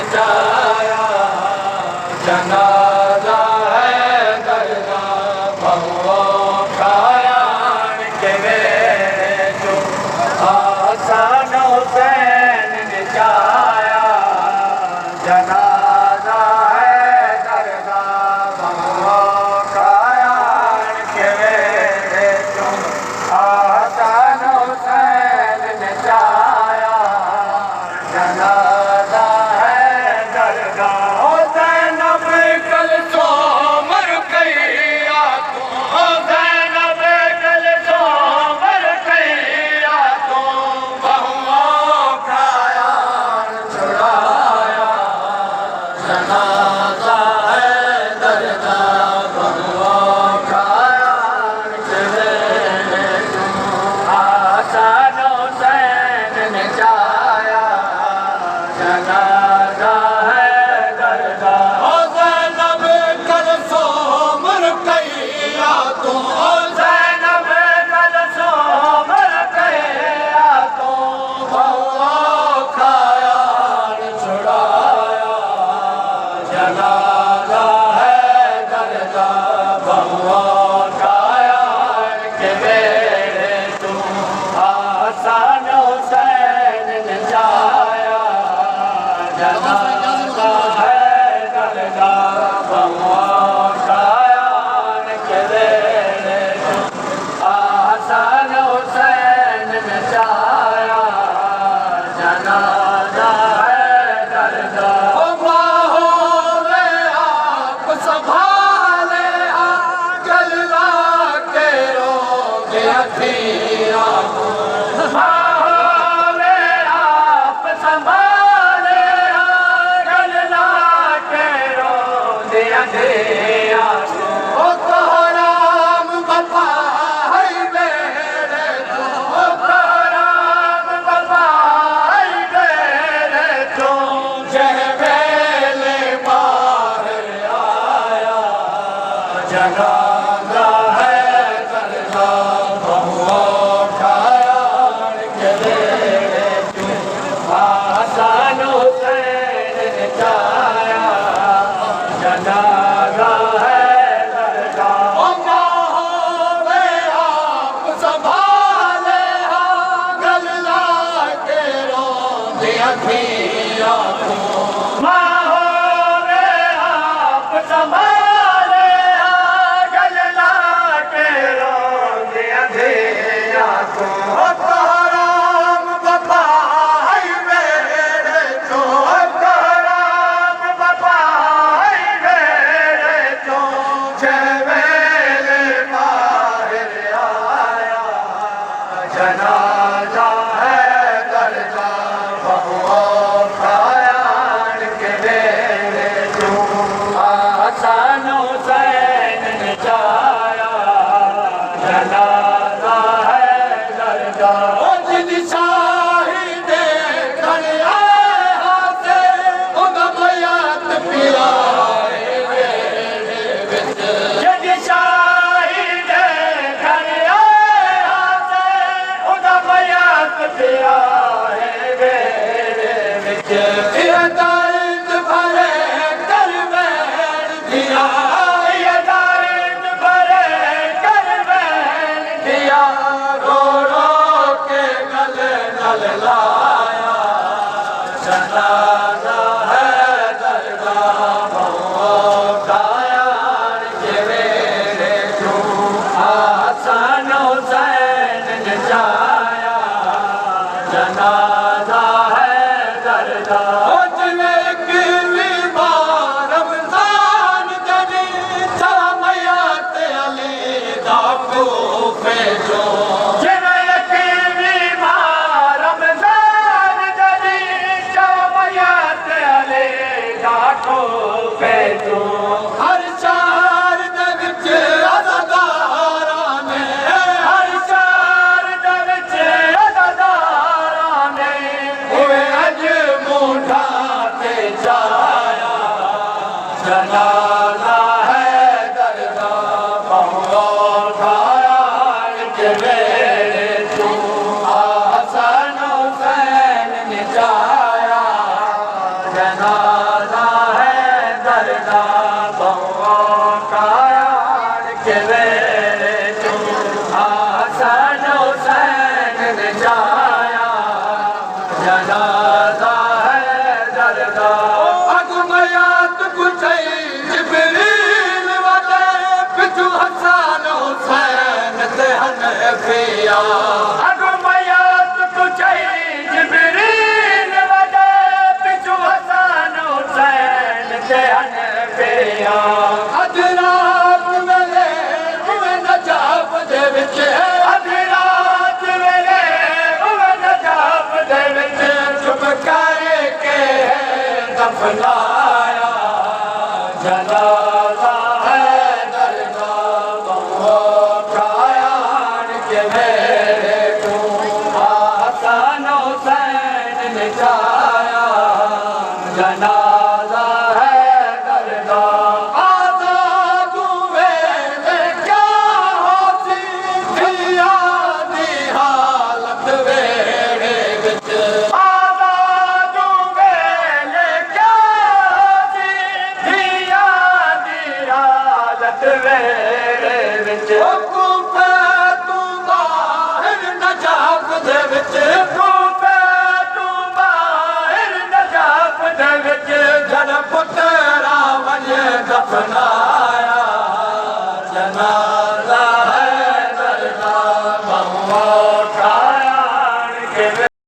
नचाया जनाजा है दरगा बहुओ कायान के वेरे जो हसन हुसैन नचाया जनाजा है दरगा बहुओ कायान के वेरे जो हसन हुसैन नचाया जनाजा जनाजा है दरगा बहुओ कायान के वेरे जो हसन हुसैन नचाया जनाजा है दरगा होवे आप संभाले गल्ला के रोंदे अखियां को होवे आप संभाले जनाजा है दरगा बहुओ कायान के वेरे जो हसन हुसैन नचाया जनाजा है दरगा शाहिदे खड़िया हाथे उगमयत पिया जनाजा है दरगा बहुओ कायान के वेरे जो हसन हुसैन नचाया जनाजा है दरगा हर चार दविच अज़ादारा ने हर चार दविच अज़ादारा ने हुए अज मूंढा ते चाया जनाजा है दरगा बहुओ कायान के वेरे जो हसन हुसैन नचाया जनाजा जनाजा है दरदा अगमयात कुछ जिब्रील वदे पिछू हसन हुसैन ते हनफिया अगमयात कुछ जिब्रील वदे पिछू हसन हुसैन ते हनफिया अदरात वेले उवे नजाफ दे विच दफनाया जनाजा है दरदा उठाया के मेरे को हसन हुसैन ने जाया जनाजा है दरदा आजाद हुए क्या होती दिया दी हालत वेड़े विच वेड़े विच तू बाहर नजाफ दे विच